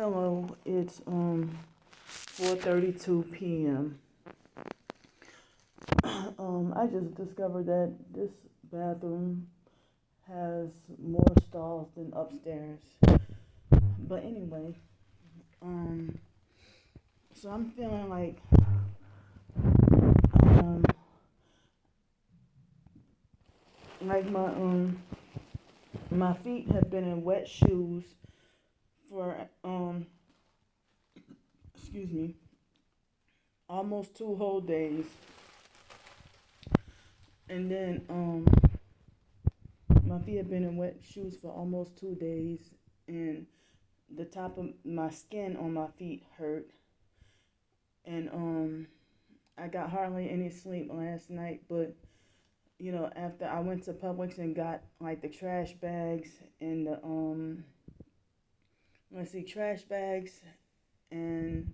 Hello, it's 4:32 p.m. I just discovered that this bathroom has more stalls than upstairs. But anyway, um so I'm feeling um like my feet have been in wet shoes for excuse me, almost 2 whole days. And then my feet have been in wet shoes for almost 2 days, and the top of my skin on my feet hurt. And I got hardly any sleep last night, but after I went to Publix and got like the trash bags and the trash bags and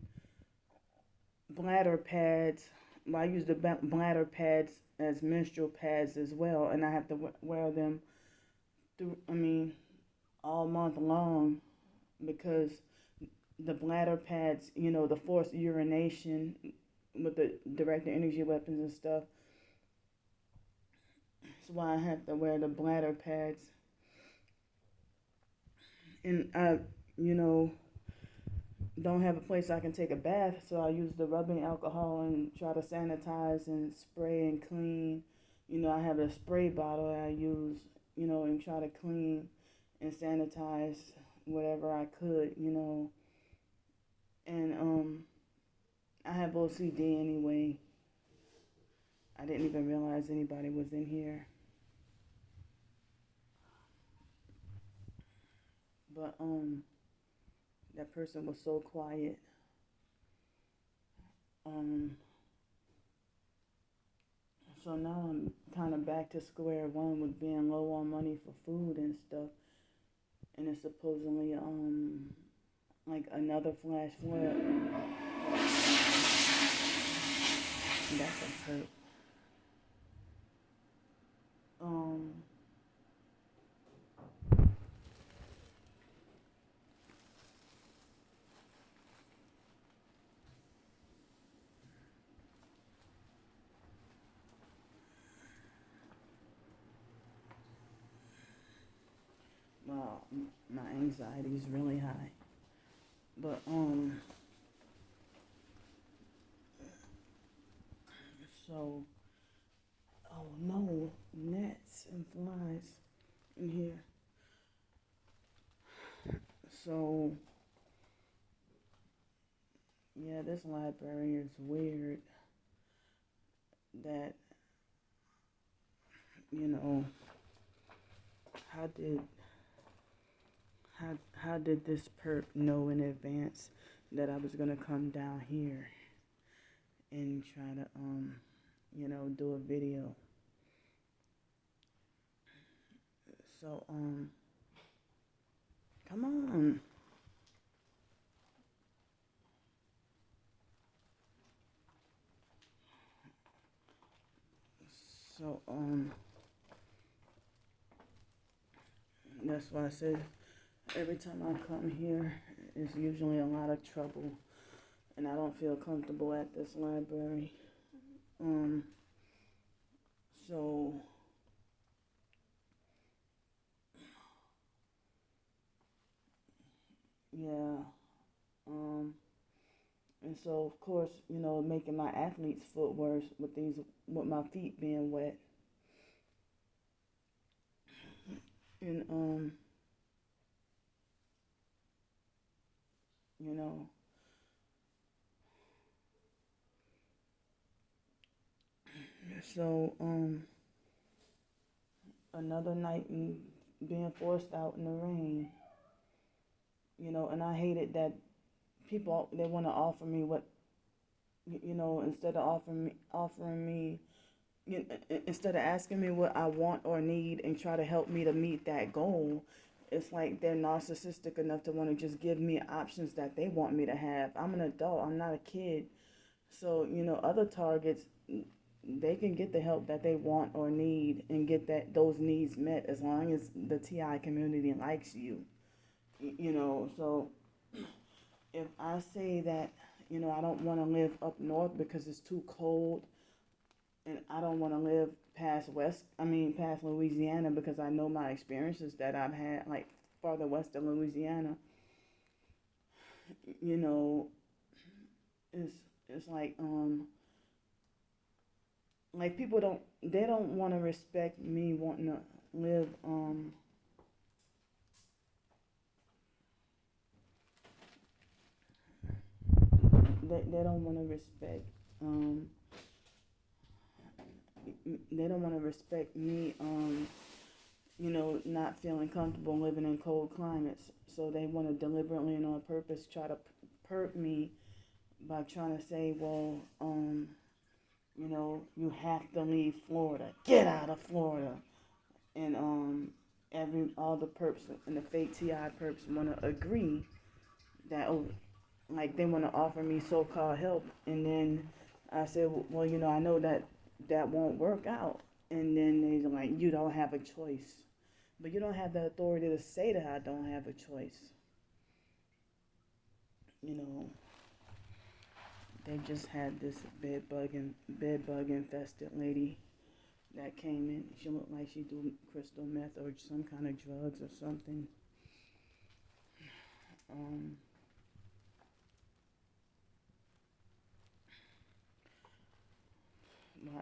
bladder pads. Well, I use the bladder pads as menstrual pads as well, and I have to wear them through. All month long, because the bladder pads, the forced urination with the direct energy weapons and stuff. That's why I have to wear the bladder pads. And I, you know, don't have a place I can take a bath, so I use the rubbing alcohol and try to sanitize and spray and clean. I have a spray bottle that I use, and try to clean and sanitize whatever I could. And I have OCD anyway. I didn't even realize anybody was in here. But that person was so quiet. Um so now I'm kind of back to square one with being low on money for food and stuff. And it's supposedly like another flash flood. That's a hurt. Um well, my anxiety is really high. But so oh no, gnats and flies in here. So yeah, this library is weird that, you know, how did how did this perp know in advance that I was gonna come down here and try to do a video? So come on. So that's why I said every time I come here, it's usually a lot of trouble, and I don't feel comfortable at this library. Um, so yeah, and so of course, making my athlete's foot worse with my feet being wet, and you know, so another night and being forced out in the rain, and I hated that people they want to offer me what, instead of offering me, instead of asking me what I want or need and try to help me to meet that goal. It's like they're narcissistic enough to want to just give me options that they want me to have. I'm an adult, I'm not a kid. So, other targets, they can get the help that they want or need and get those needs met as long as the TI community likes you. So if I say that, I don't want to live up north because it's too cold, and I don't want to live past Louisiana, because I know my experiences that I've had, like farther west of Louisiana, you know, it's like people don't want to respect me wanting to live, they don't want to respect, um, they don't want to respect me, not feeling comfortable living in cold climates. So they want to deliberately and on purpose try to perk me by trying to say, well, you have to leave Florida, get out of Florida, and all the perps and the fake TI perps want to agree that, oh, like they want to offer me so-called help, and then I said, well, I know that won't work out, and then they're like, you don't have a choice, but you don't have the authority to say that I don't have a choice. You know, they just had this bed bug infested lady that came in. She looked like she do crystal meth or some kind of drugs or something.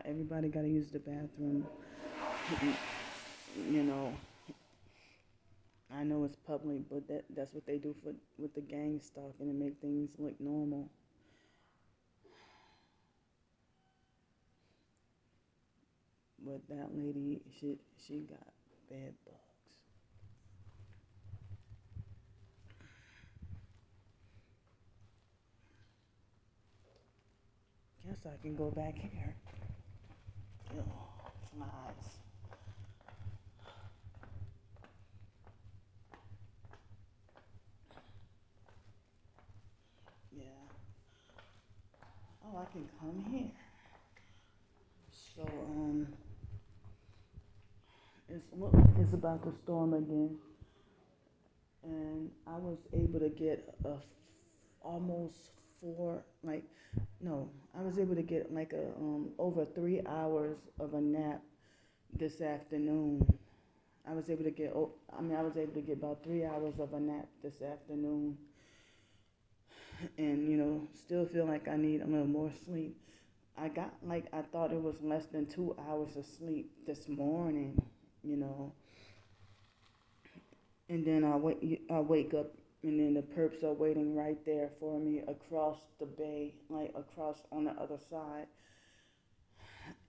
Everybody got to use the bathroom. You know, I know it's public, but that's what they do with the gang stalking and make things look normal. But that lady, she got bed bugs. Guess I can go back here. Oh, flies. Yeah. Oh, I can come here. So, it's about to storm again, and I was able to get almost four, like, no, I was able to get like a over 3 hours of a nap this afternoon. I was able to get about 3 hours of a nap this afternoon, and still feel like I need a little more sleep. I thought it was less than 2 hours of sleep this morning, you know, and then I wake up, and then the perps are waiting right there for me across the bay, like across on the other side,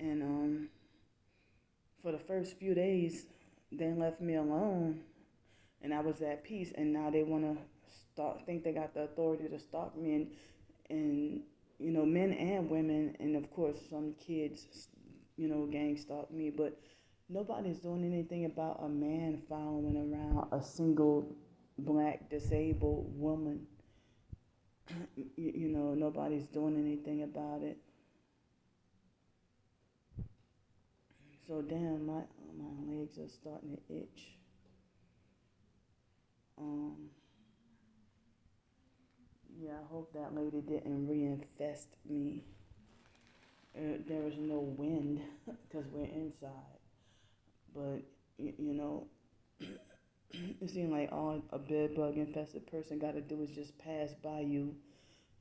and for the first few days they left me alone, and I was at peace, and now they want to think they got the authority to stalk me, and men and women, and of course some kids, gang stalk me, but nobody's doing anything about a man following around a single black disabled woman. Nobody's doing anything about it. So damn, my legs are starting to itch. Yeah, I hope that lady didn't reinfest me. There was no wind because we're inside. But, it seemed like all a bed bug infested person got to do is just pass by you,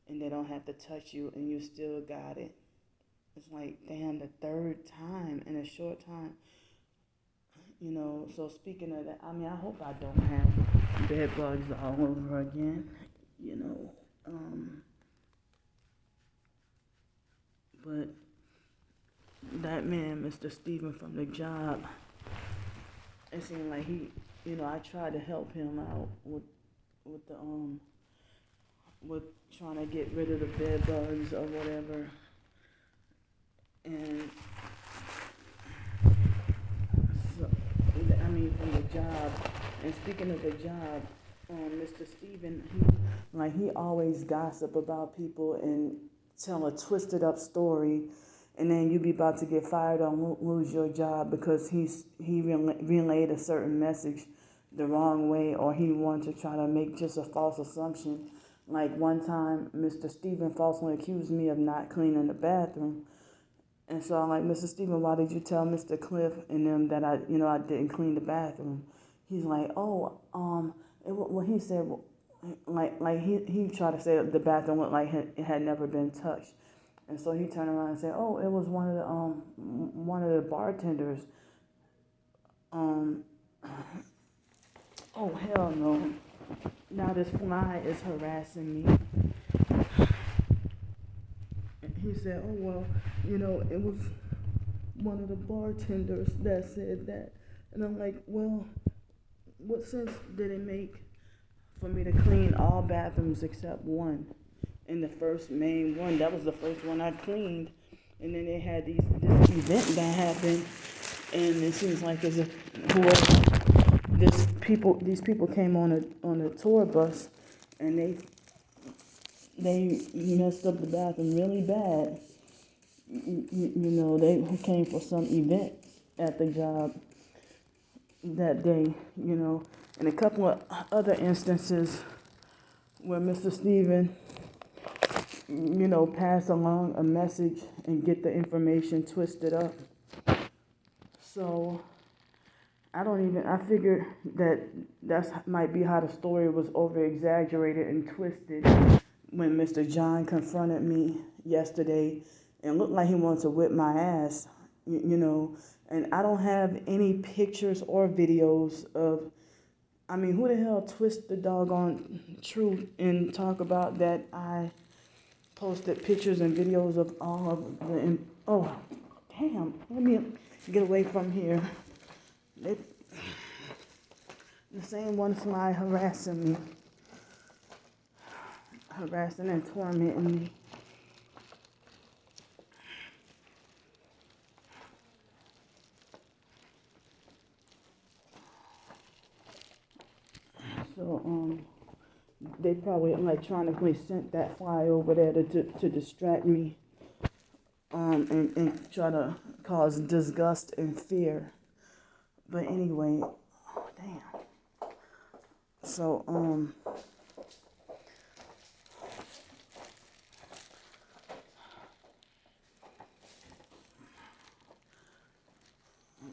and they don't have to touch you, and you still got it. It's like, damn, the third time in a short time. So speaking of that, I hope I don't have bed bugs all over again, but that man, Mr. Steven from the job, it seemed like I tried to help him out with the with trying to get rid of the bed bugs or whatever, and so, from the job. And speaking of the job, Mr. Steven, he always gossip about people and tell a twisted up story, and then you be about to get fired or lose your job because he relayed a certain message the wrong way, or he wanted to try to make just a false assumption Like one time, Mr. Stephen falsely accused me of not cleaning the bathroom. And so I'm like, Mr. Stephen, why did you tell Mr. Cliff and them that I didn't clean the bathroom? He's like, oh, well, he said, he tried to say the bathroom looked like it had never been touched. And so he turned around and said, oh, it was one of the bartenders. Um, oh, hell no. Now this fly is harassing me. He said, oh, well, it was one of the bartenders that said that. And I'm like, well, what sense did it make for me to clean all bathrooms except one? In the first main one, that was the first one I cleaned. And then they had this event that happened, and it seems like as if these people came on a tour bus, and they messed up the bathroom really bad. They came for some event at the job that day, and a couple of other instances where Mr. Stephen, pass along a message and get the information twisted up. So I figured that might be how the story was over exaggerated and twisted when Mr. John confronted me yesterday and looked like he wanted to whip my ass, and I don't have any pictures or videos of, who the hell twist the doggone truth and talk about that I posted pictures and videos of all of oh, damn, let me get away from here. The same one fly harassing and tormenting me. So, they probably electronically sent that fly over there to distract me, and try to cause disgust and fear. But anyway, oh, damn. So,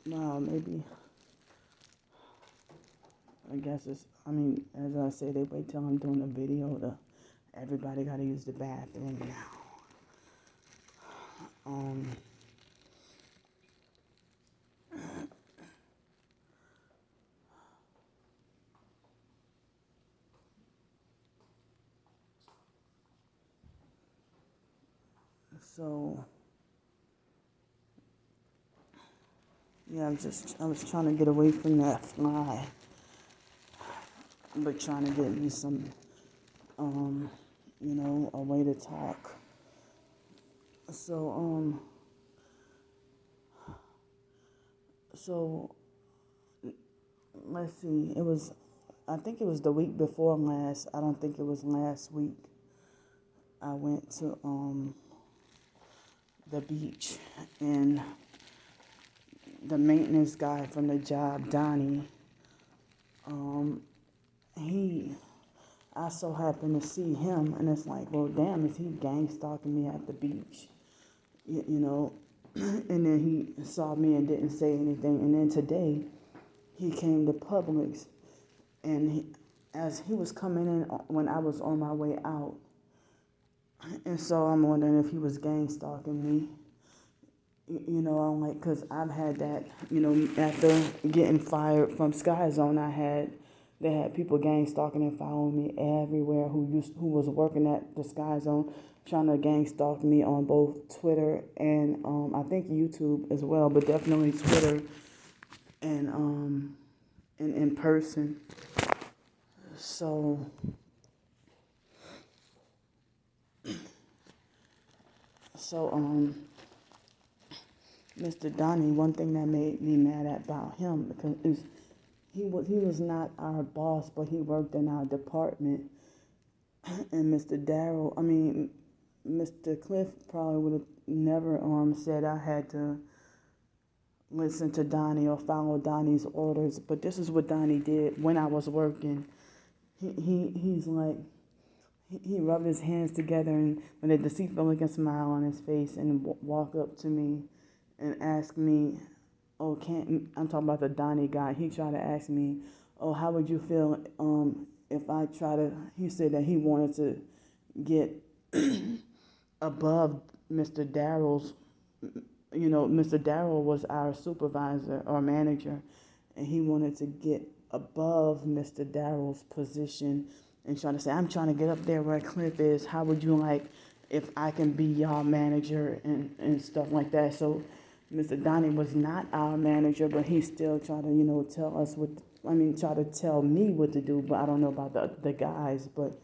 wow, maybe, I guess as I say, they wait till I'm doing a video everybody gotta use the bathroom now. So, yeah, I was trying to get away from that fly, but trying to get me some, a way to talk. So, let's see, I think it was the week before last, I don't think it was last week, I went to, the beach, and the maintenance guy from the job, Donnie, I so happened to see him, and it's like, well, damn, is he gang stalking me at the beach? And then he saw me and didn't say anything. And then today, he came to Publix, and as he was coming in when I was on my way out, and so I'm wondering if he was gang stalking me. I'm like, because I've had that, after getting fired from Sky Zone, they had people gang stalking and following me everywhere who was working at the Sky Zone, trying to gang stalk me on both Twitter and I think YouTube as well, but definitely Twitter and in person. So Mr. Donnie, one thing that made me mad about him because he was not our boss, but he worked in our department. And Mr. Cliff probably would have never said I had to listen to Donnie or follow Donnie's orders. But this is what Donnie did when I was working. He's like, he rubbed his hands together and with a deceitful looking smile on his face and walk up to me and ask me, oh, I'm talking about the Donnie guy. He tried to ask me, oh, how would you feel if I try to, he said that he wanted to get above Mr. Darrell's, Mr. Darrell was our supervisor or manager, and he wanted to get above Mr. Darrell's position and trying to say, I'm trying to get up there where Cliff is. How would you like if I can be y'all manager and stuff like that? So Mr. Donnie was not our manager, but he still tried to, tell us try to tell me what to do, but I don't know about the guys, but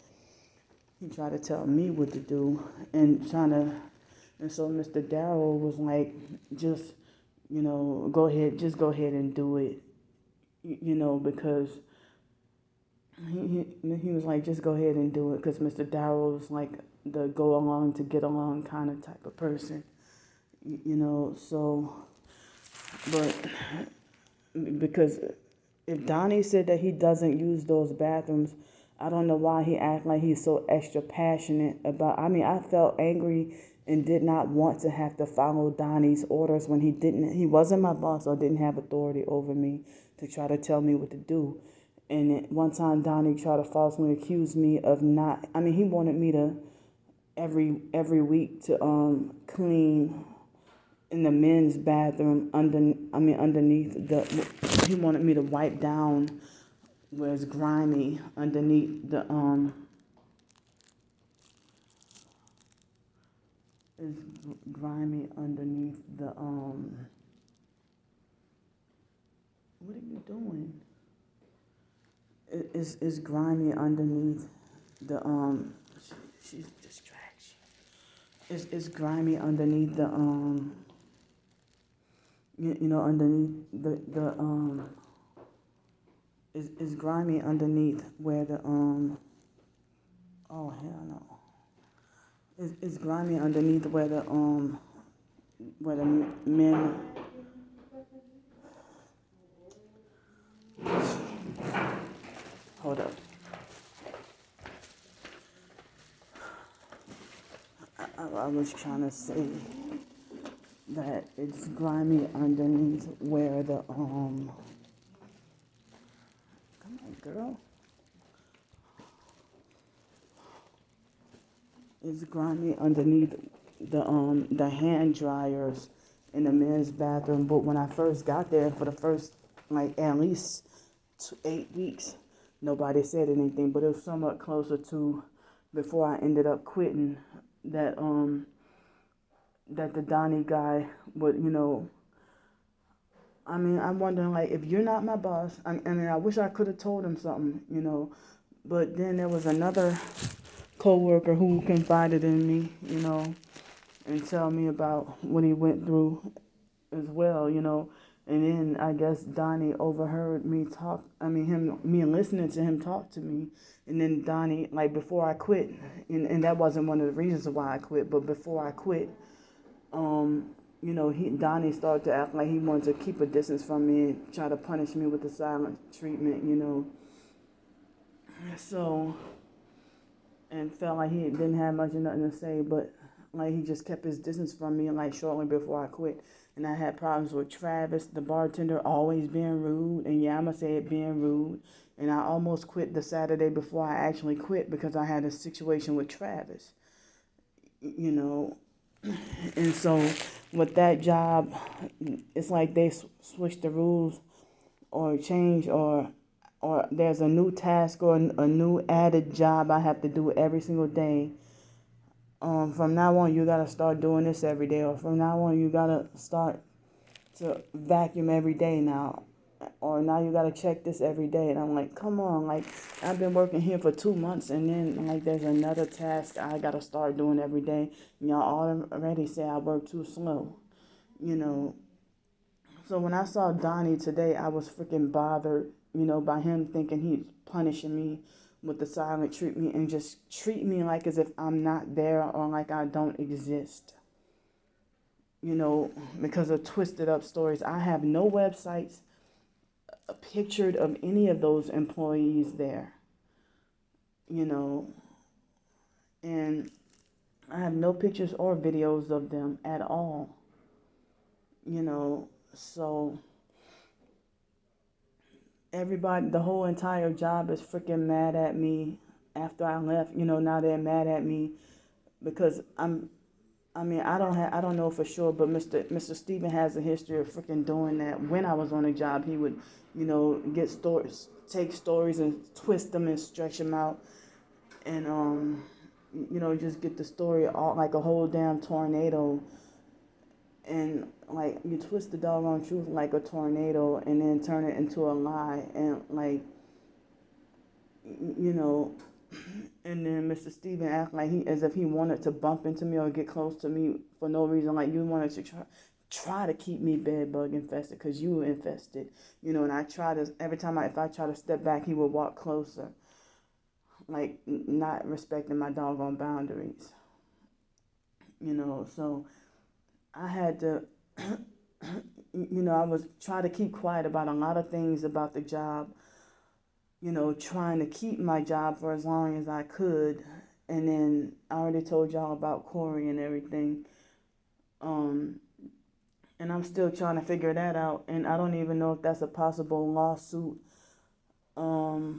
he tried to tell me what to do and so Mr. Darrell was like, just, go ahead and do it, because he was like, just go ahead and do it, because Mr. Darrell was like the go along to get along kind of type of person, so, but because if Donnie said that he doesn't use those bathrooms, I don't know why he act like he's so extra passionate about. I felt angry and did not want to have to follow Donnie's orders when he wasn't my boss or didn't have authority over me to try to tell me what to do. And one time Donnie tried to falsely accuse me of not, he wanted me to every week to clean in the men's bathroom underneath he wanted me to wipe down where it's grimy underneath the is grimy underneath the what are you doing? It's grimy underneath the she's a distraction. It's grimy underneath the underneath the is grimy underneath where the oh hell no. It's grimy underneath where the men. Hold up. I was trying to say that it's grimy underneath where the come on, girl. It's grimy underneath the hand dryers in the men's bathroom. But when I first got there, for the first at least 8 weeks, nobody said anything. But it was somewhat closer to before I ended up quitting that that the Donnie guy would I'm wondering if you're not my boss. I wish I could have told him something, But then there was another co-worker who confided in me, and tell me about what he went through as well, And then I guess Donnie overheard me me listening to him talk to me. And then Donnie, before I quit, and that wasn't one of the reasons why I quit, but before I quit, Donnie started to act like he wanted to keep a distance from me and try to punish me with the silent treatment, So, and felt like he didn't have much of nothing to say, but he just kept his distance from me shortly before I quit. And I had problems with Travis, the bartender, always being rude, and I'ma say it, being rude. And I almost quit the Saturday before I actually quit because I had a situation with Travis, And so with that job, it's like they switch the rules or change or there's a new task or a new added job I have to do every single day. From now on, you got to start doing this every day, or from now on, you got to start to vacuum every day now, or now you got to check this every day. And I'm like, come on, I've been working here for 2 months, and then there's another task I got to start doing every day. And y'all already say I work too slow, So when I saw Donnie today, I was freaking bothered, by him thinking he's punishing me with the silent treatment and just treat me as if I'm not there or I don't exist. Because of twisted up stories. I have no websites pictured of any of those employees there. And I have no pictures or videos of them at all. So everybody, the whole entire job is freaking mad at me after I left. Now they're mad at me because I don't know for sure, but Mr. Steven has a history of freaking doing that. When I was on a job, he would, get stories, take stories and twist them and stretch them out, and just get the story all like a whole damn tornado, and like you twist the doggone truth like a tornado, and then turn it into a lie, and like, you know. And then Mr. Steven act like as if he wanted to bump into me or get close to me for no reason. Like you wanted to try to keep me bed bug infested because you were infested, And I try to every time if I try to step back, he would walk closer, like not respecting my doggone boundaries, So I had to, I was trying to keep quiet about a lot of things about the job. Trying to keep my job for as long as I could. And then I already told y'all about Corey and everything. And I'm still trying to figure that out. And I don't even know if that's a possible lawsuit. But,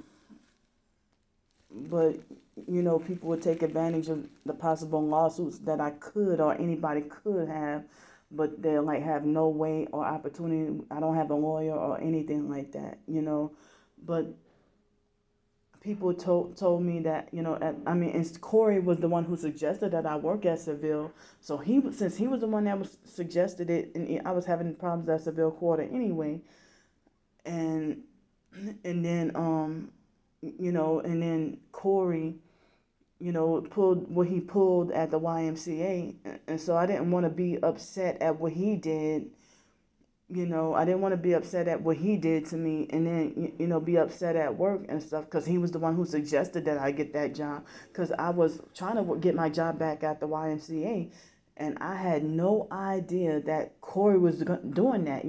people would take advantage of the possible lawsuits that I could or anybody could have. But they'll like have no way or opportunity. I don't have a lawyer or anything like that, But people told me that, and Corey was the one who suggested that I work at Seville. So since he was the one that was suggested it, and I was having problems at Seville Quarter anyway. And then, and then Corey, pulled what he pulled at the YMCA. And so I didn't want to be upset at what he did. I didn't want to be upset at what he did to me and then, be upset at work and stuff because he was the one who suggested that I get that job because I was trying to get my job back at the YMCA, and I had no idea that Corey was doing that.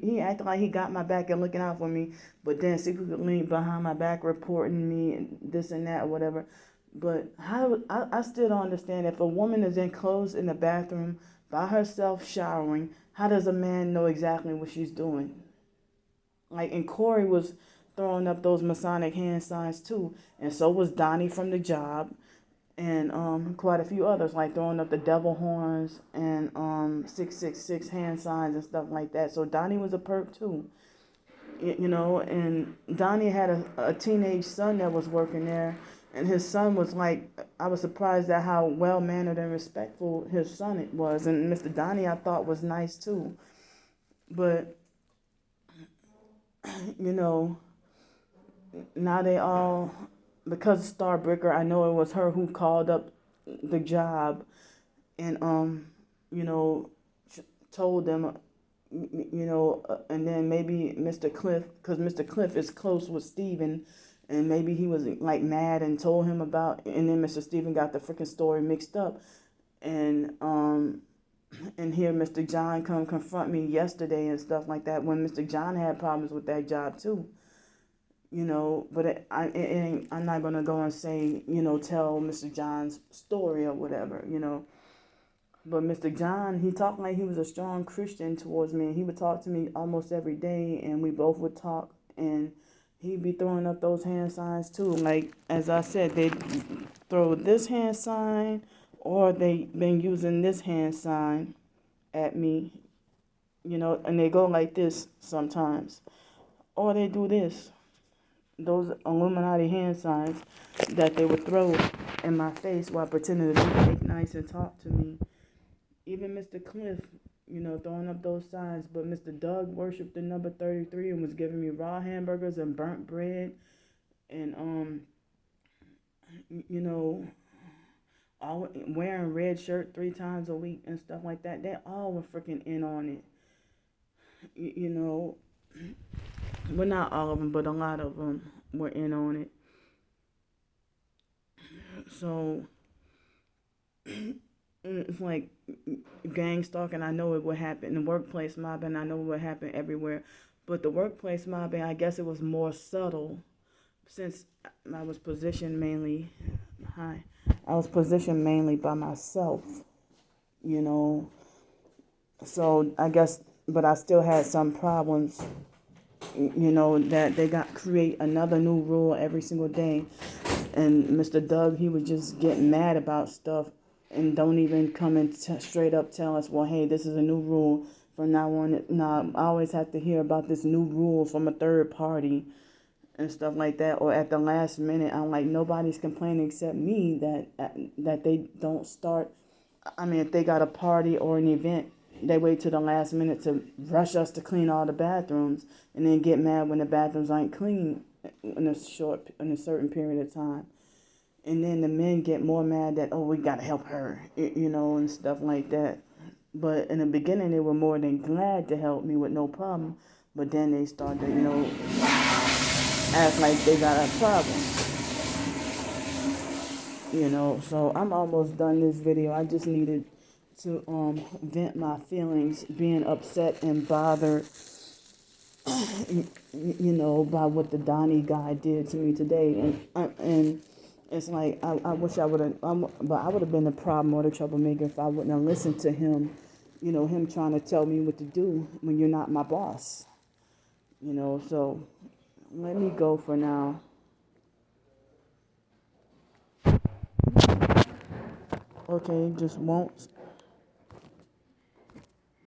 He acted like he got my back and looking out for me, but then secretly behind my back reporting me and this and that or whatever. But I still don't understand if a woman is enclosed in the bathroom by herself showering, how does a man know exactly what she's doing? Like, and Corey was throwing up those Masonic hand signs too, and so was Donnie from the job, and quite a few others, like throwing up the devil horns and 666 hand signs and stuff like that. So Donnie was a perp too, and Donnie had a teenage son that was working there. And his son was like, I was surprised at how well-mannered and respectful his son was. And Mr. Donnie, I thought, was nice too. But, now they all, because Starbreaker, I know it was her who called up the job and, told them, and then maybe Mr. Cliff, because Mr. Cliff is close with Steven, and maybe he was like mad and told him about, and then Mr. Steven got the freaking story mixed up, and here Mr. John come confront me yesterday and stuff like that when Mr. John had problems with that job too, But I'm not gonna go and say tell Mr. John's story or whatever, But Mr. John, he talked like he was a strong Christian towards me. He would talk to me almost every day, and we both would talk, and he'd be throwing up those hand signs too. Like, as I said, they'd throw this hand sign, or they've been using this hand sign at me, and they go like this sometimes. Or they do this. Those Illuminati hand signs that they would throw in my face while pretending to be fake nice and talk to me. Even Mr. Cliff, throwing up those signs, but Mr. Doug worshipped the number 33 and was giving me raw hamburgers and burnt bread and, all wearing red shirt 3 times a week and stuff like that. They all were freaking in on it, Well, not all of them, but a lot of them were in on it. So it's like gang stalking. I know it would happen. The workplace mobbing, I know it would happen everywhere. But the workplace mobbing, I guess it was more subtle since I was positioned mainly I was positioned mainly by myself, you know. So I guess, but I still had some problems, you know, that they got create another new rule every single day. And Mr. Doug, he would just get mad about stuff and don't even come and straight up tell us, well, hey, this is a new rule from now on. Nah, I always have to hear about this new rule from a third party and stuff like that. Or at the last minute, I'm like, nobody's complaining except me that they don't start. I mean, if they got a party or an event, they wait till the last minute to rush us to clean all the bathrooms and then get mad when the bathrooms aren't clean in a certain period of time. And then the men get more mad that, oh, we gotta help her, you know, and stuff like that. But in the beginning, they were more than glad to help me with no problem. But then they started, you know, act like they got a problem. You know, so I'm almost done this video. I just needed to vent my feelings, being upset and bothered, you know, by what the Donnie guy did to me today. And it's like I wish I would have, but I would have been the problem or the troublemaker if I wouldn't have listened to him. You know, him trying to tell me what to do when you're not my boss. You know, so let me go for now. Okay, just won't